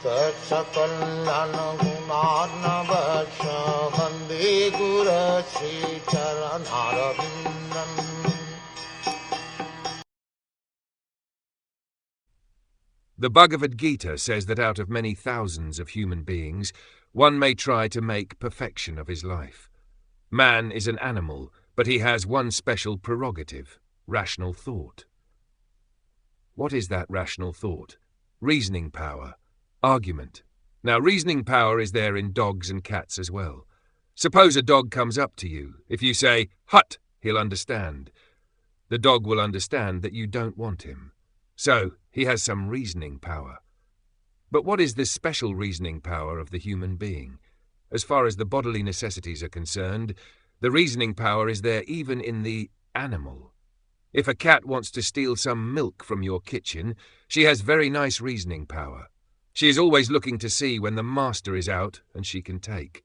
Sakal Gunaarnavasya Vande Guru Sri Charanaravindan. The Bhagavad Gita says that out of many thousands of human beings, one may try to make perfection of his life. Man is an animal, but he has one special prerogative, rational thought. What is that rational thought? Reasoning power, argument. Now, reasoning power is there in dogs and cats as well. Suppose a dog comes up to you. If you say, "Hut," he'll understand. The dog will understand that you don't want him. So, he has some reasoning power. But what is this special reasoning power of the human being? As far as the bodily necessities are concerned, the reasoning power is there even in the animal. If a cat wants to steal some milk from your kitchen, she has very nice reasoning power. She is always looking to see when the master is out and she can take.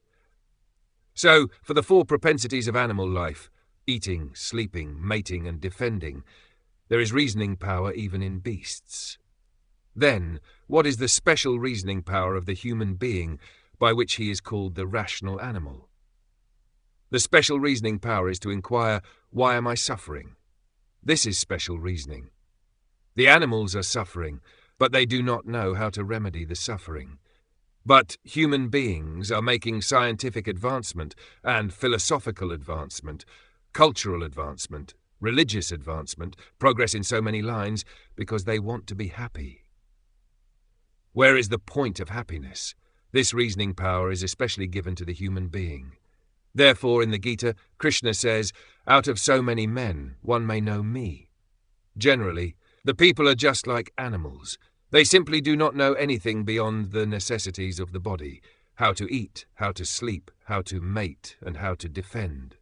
So, for the four propensities of animal life, eating, sleeping, mating, and defending, there is reasoning power even in beasts. Then, what is the special reasoning power of the human being by which he is called the rational animal? The special reasoning power is to inquire, why am I suffering? This is special reasoning. The animals are suffering, but they do not know how to remedy the suffering. But human beings are making scientific advancement and philosophical advancement, cultural advancement, religious advancement, progress in so many lines, because they want to be happy. Where is the point of happiness? This reasoning power is especially given to the human being. Therefore, in the Gita, Krishna says, "Out of so many men, one may know me." Generally, the people are just like animals. They simply do not know anything beyond the necessities of the body, how to eat, how to sleep, how to mate, and how to defend.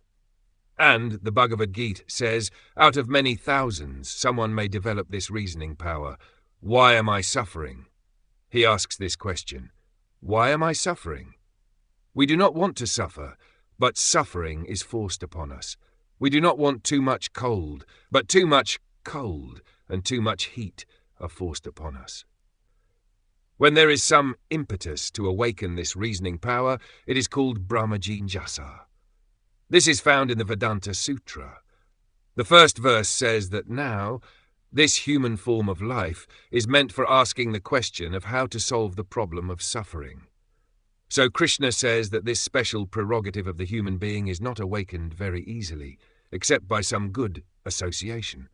And the Bhagavad Gita says, out of many thousands, someone may develop this reasoning power. Why am I suffering? He asks this question. Why am I suffering? We do not want to suffer, but suffering is forced upon us. We do not want too much cold, but too much cold and too much heat are forced upon us. When there is some impetus to awaken this reasoning power, it is called Brahmajinjasa. This is found in the Vedanta Sutra. The first verse says that now, this human form of life is meant for asking the question of how to solve the problem of suffering. So Krishna says that this special prerogative of the human being is not awakened very easily, except by some good association,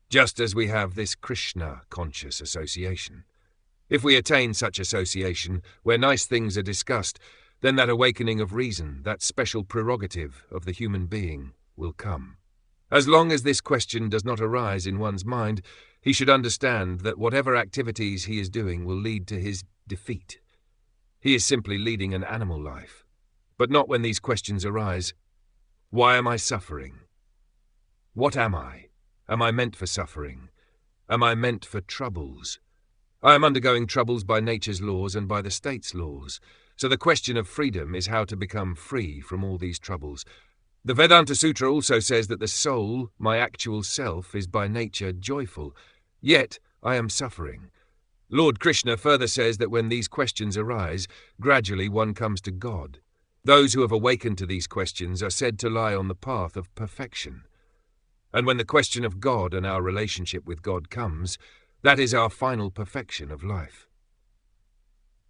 just as we have this Krishna conscious association. If we attain such association, where nice things are discussed, then that awakening of reason, that special prerogative of the human being, will come. As long as this question does not arise in one's mind, he should understand that whatever activities he is doing will lead to his defeat. He is simply leading an animal life, but not when these questions arise. Why am I suffering? What am I? Am I meant for suffering? Am I meant for troubles? I am undergoing troubles by nature's laws and by the state's laws. So the question of freedom is how to become free from all these troubles. The Vedanta Sutra also says that the soul, my actual self, is by nature joyful, yet I am suffering. Lord Krishna further says that when these questions arise, gradually one comes to God. Those who have awakened to these questions are said to lie on the path of perfection. And when the question of God and our relationship with God comes, that is our final perfection of life.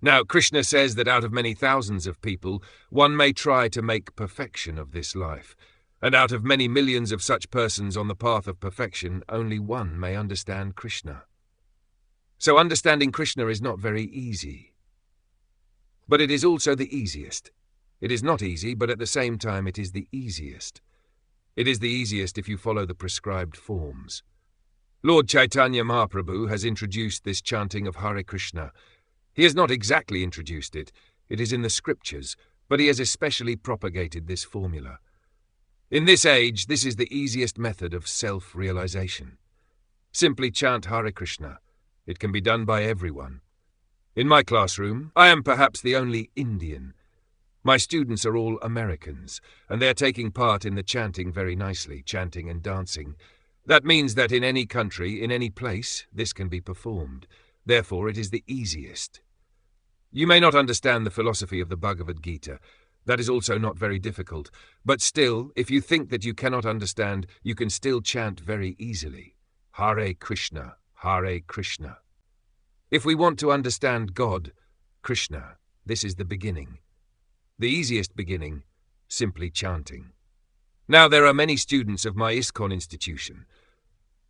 Now, Krishna says that out of many thousands of people, one may try to make perfection of this life, and out of many millions of such persons on the path of perfection, only one may understand Krishna. So understanding Krishna is not very easy. But it is also the easiest. It is not easy, but at the same time it is the easiest. It is the easiest if you follow the prescribed forms. Lord Chaitanya Mahaprabhu has introduced this chanting of Hare Krishna. He has not exactly introduced it. It is in the scriptures, but he has especially propagated this formula. In this age, this is the easiest method of self-realization. Simply chant Hare Krishna. It can be done by everyone. In my classroom, I am perhaps the only Indian. My students are all Americans, and they are taking part in the chanting very nicely, chanting and dancing. That means that in any country, in any place, this can be performed. Therefore, it is the easiest. You may not understand the philosophy of the Bhagavad Gita. That is also not very difficult. But still, if you think that you cannot understand, you can still chant very easily. Hare Krishna, Hare Krishna. If we want to understand God, Krishna, this is the beginning. The easiest beginning, simply chanting. Now there are many students of my ISKCON institution.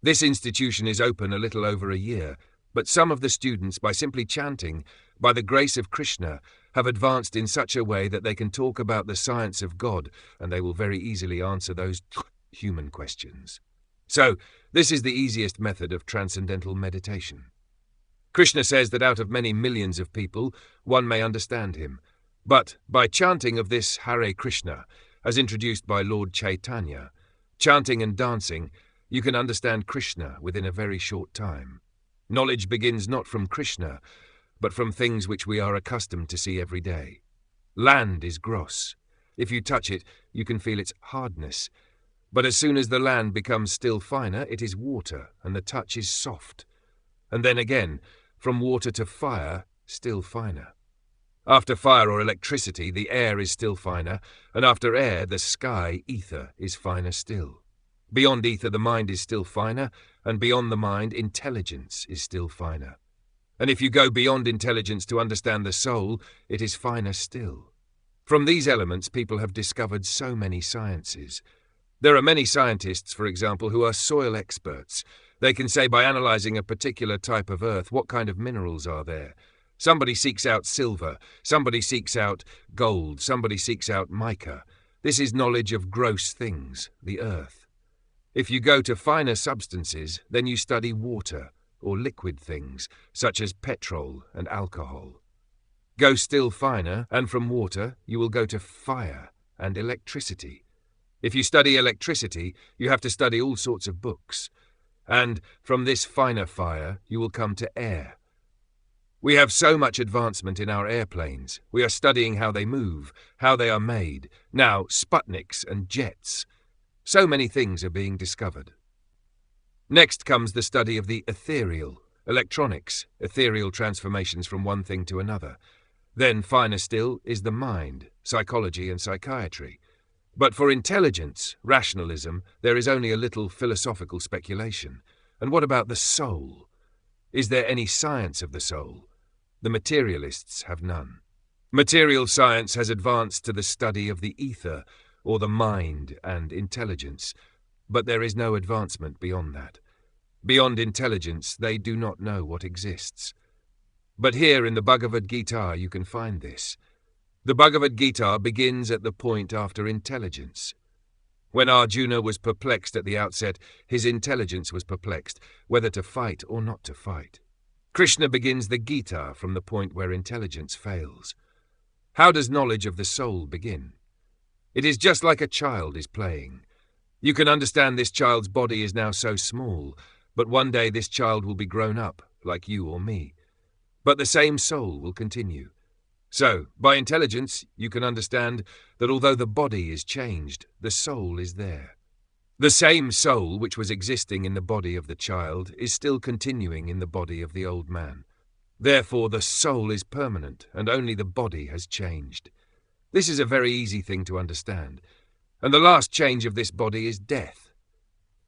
This institution is open a little over a year, but some of the students, by simply chanting, by the grace of Krishna, have advanced in such a way that they can talk about the science of God, and they will very easily answer those human questions. So, this is the easiest method of transcendental meditation. Krishna says that out of many millions of people, one may understand him. But by chanting of this Hare Krishna, as introduced by Lord Chaitanya, chanting and dancing, you can understand Krishna within a very short time. Knowledge begins not from Krishna, but from things which we are accustomed to see every day. Land is gross. If you touch it, you can feel its hardness. But as soon as the land becomes still finer, it is water, and the touch is soft. And then again, from water to fire, still finer. After fire or electricity, the air is still finer, and after air, the sky, ether, is finer still. Beyond ether, the mind is still finer, and beyond the mind, intelligence is still finer. And if you go beyond intelligence to understand the soul, it is finer still. From these elements, people have discovered so many sciences. There are many scientists, for example, who are soil experts. They can say by analyzing a particular type of earth what kind of minerals are there. Somebody seeks out silver, somebody seeks out gold, somebody seeks out mica. This is knowledge of gross things, the earth. If you go to finer substances, then you study water, or liquid things, such as petrol and alcohol. Go still finer, and from water you will go to fire and electricity. If you study electricity, you have to study all sorts of books. And from this finer fire, you will come to air. We have so much advancement in our airplanes. We are studying how they move, how they are made. Now, Sputniks and jets. So many things are being discovered. Next comes the study of the ethereal, electronics, ethereal transformations from one thing to another. Then, finer still, is the mind, psychology and psychiatry. But for intelligence, rationalism, there is only a little philosophical speculation. And what about the soul? Is there any science of the soul? The materialists have none. Material science has advanced to the study of the ether, or the mind and intelligence, but there is no advancement beyond that. Beyond intelligence, they do not know what exists. But here in the Bhagavad Gita you can find this. The Bhagavad Gita begins at the point after intelligence. When Arjuna was perplexed at the outset, his intelligence was perplexed, whether to fight or not to fight. Krishna begins the Gita from the point where intelligence fails. How does knowledge of the soul begin? It is just like a child is playing. You can understand this child's body is now so small, but one day this child will be grown up, like you or me. But the same soul will continue. So, by intelligence, you can understand that although the body is changed, the soul is there. The same soul which was existing in the body of the child is still continuing in the body of the old man. Therefore, the soul is permanent, and only the body has changed. This is a very easy thing to understand. And the last change of this body is death.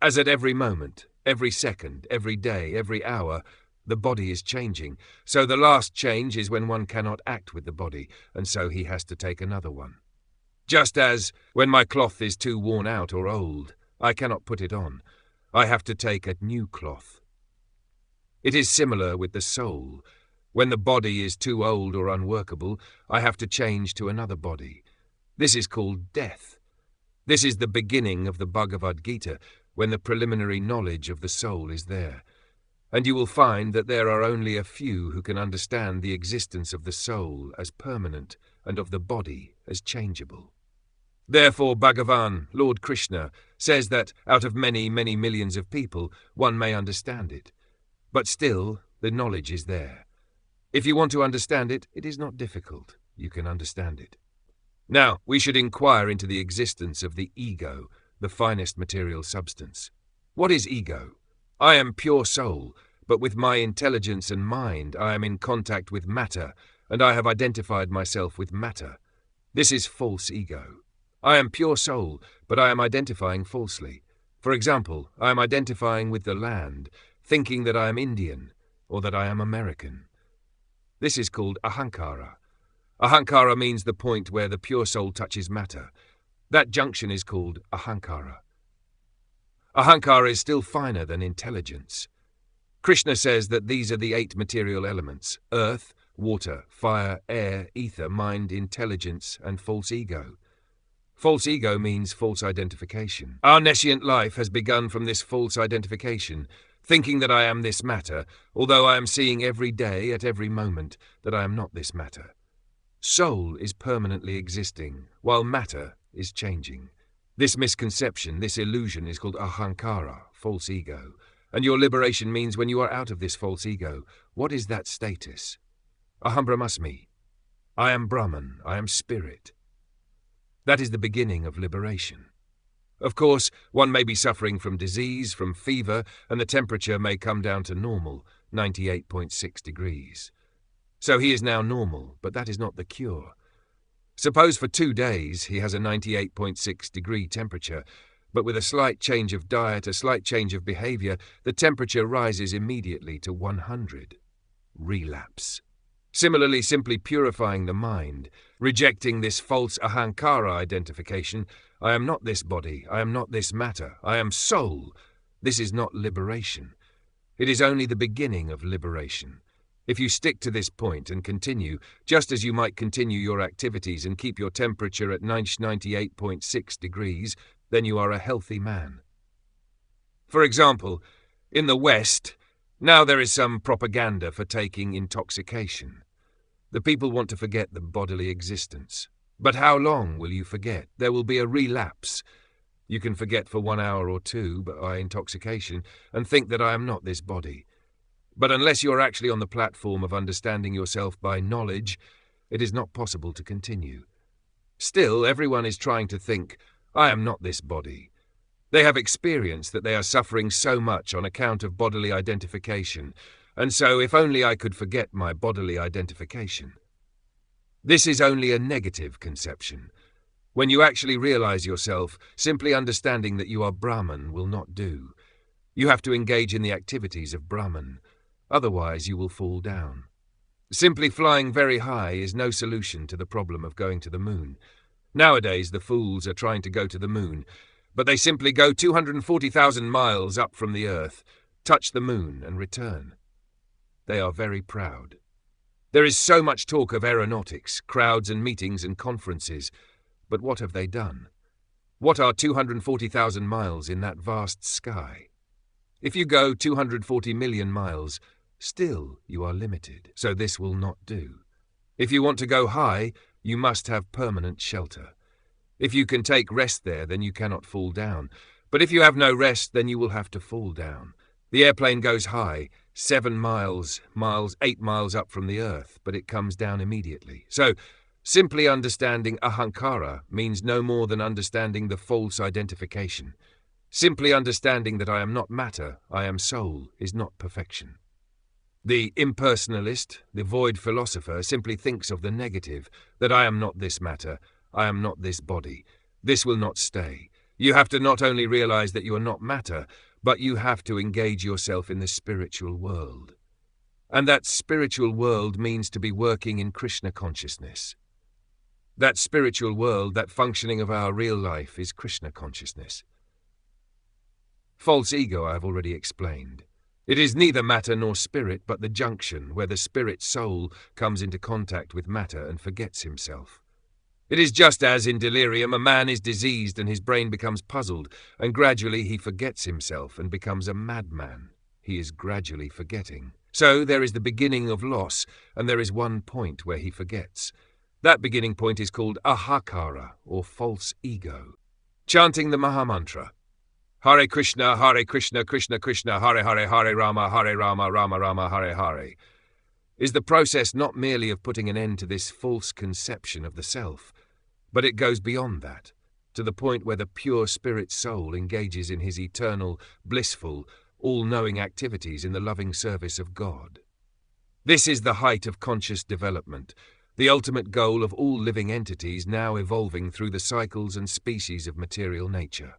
As at every moment, every second, every day, every hour, the body is changing. So the last change is when one cannot act with the body, and so he has to take another one. Just as, when my cloth is too worn out or old, I cannot put it on. I have to take a new cloth. It is similar with the soul. When the body is too old or unworkable, I have to change to another body. This is called death. This is the beginning of the Bhagavad Gita, when the preliminary knowledge of the soul is there. And you will find that there are only a few who can understand the existence of the soul as permanent and of the body as changeable. Therefore Bhagavan, Lord Krishna, says that out of many, many millions of people, one may understand it. But still, the knowledge is there. If you want to understand it, it is not difficult. You can understand it. Now, we should inquire into the existence of the ego, the finest material substance. What is ego? I am pure soul, but with my intelligence and mind I am in contact with matter, and I have identified myself with matter. This is false ego. I am pure soul, but I am identifying falsely. For example, I am identifying with the land, thinking that I am Indian or that I am American. This is called ahankara. Ahankara means the point where the pure soul touches matter. That junction is called ahankara. Ahankara is still finer than intelligence. Krishna says that these are the 8 material elements: earth, water, fire, air, ether, mind, intelligence, and false ego. False ego means false identification. Our nescient life has begun from this false identification, thinking that I am this matter, although I am seeing every day, at every moment, that I am not this matter. Soul is permanently existing, while matter is changing. This misconception, this illusion, is called ahankara, false ego. And your liberation means when you are out of this false ego, what is that status? Aham Brahmasmi. I am Brahman, I am spirit. That is the beginning of liberation. Of course, one may be suffering from disease, from fever, and the temperature may come down to normal, 98.6 degrees. So he is now normal, but that is not the cure. Suppose for 2 days he has a 98.6 degree temperature, but with a slight change of diet, a slight change of behavior, the temperature rises immediately to 100. Relapse. Similarly, simply purifying the mind, rejecting this false ahankara identification, I am not this body, I am not this matter, I am soul. This is not liberation. It is only the beginning of liberation. If you stick to this point and continue, just as you might continue your activities and keep your temperature at 98.6 degrees, then you are a healthy man. For example, in the West, now there is some propaganda for taking intoxication. The people want to forget the bodily existence. But how long will you forget? There will be a relapse. You can forget for 1 hour or 2 by intoxication and think that I am not this body. But unless you are actually on the platform of understanding yourself by knowledge, it is not possible to continue. Still, everyone is trying to think, I am not this body. They have experienced that they are suffering so much on account of bodily identification, and so if only I could forget my bodily identification. This is only a negative conception. When you actually realize yourself, simply understanding that you are Brahman will not do. You have to engage in the activities of Brahman. Otherwise you will fall down. Simply flying very high is no solution to the problem of going to the moon. Nowadays the fools are trying to go to the moon, but they simply go 240,000 miles up from the earth, touch the moon and return. They are very proud. There is so much talk of aeronautics, crowds and meetings and conferences, but what have they done? What are 240,000 miles in that vast sky? If you go 240 million miles, still you are limited, so this will not do. If you want to go high, you must have permanent shelter. If you can take rest there, then you cannot fall down. But if you have no rest, then you will have to fall down. The airplane goes high, 7 miles, 8 miles up from the earth, but it comes down immediately. So, simply understanding ahankara means no more than understanding the false identification. Simply understanding that I am not matter, I am soul, is not perfection. The impersonalist, the void philosopher, simply thinks of the negative, that I am not this matter, I am not this body. This will not stay. You have to not only realize that you are not matter, but you have to engage yourself in the spiritual world. And that spiritual world means to be working in Krishna consciousness. That spiritual world, that functioning of our real life, is Krishna consciousness. False ego I have already explained. It is neither matter nor spirit, but the junction where the spirit soul comes into contact with matter and forgets himself. It is just as in delirium a man is diseased and his brain becomes puzzled, and gradually he forgets himself and becomes a madman. He is gradually forgetting. So there is the beginning of loss, and there is one point where he forgets. That beginning point is called ahankara, or false ego. Chanting the Mahamantra, Hare Krishna, Krishna Krishna, Hare Hare, Hare Rama, Rama Rama, Hare Hare, is the process not merely of putting an end to this false conception of the self, but it goes beyond that, to the point where the pure spirit soul engages in his eternal, blissful, all-knowing activities in the loving service of God. This is the height of conscious development, the ultimate goal of all living entities now evolving through the cycles and species of material nature.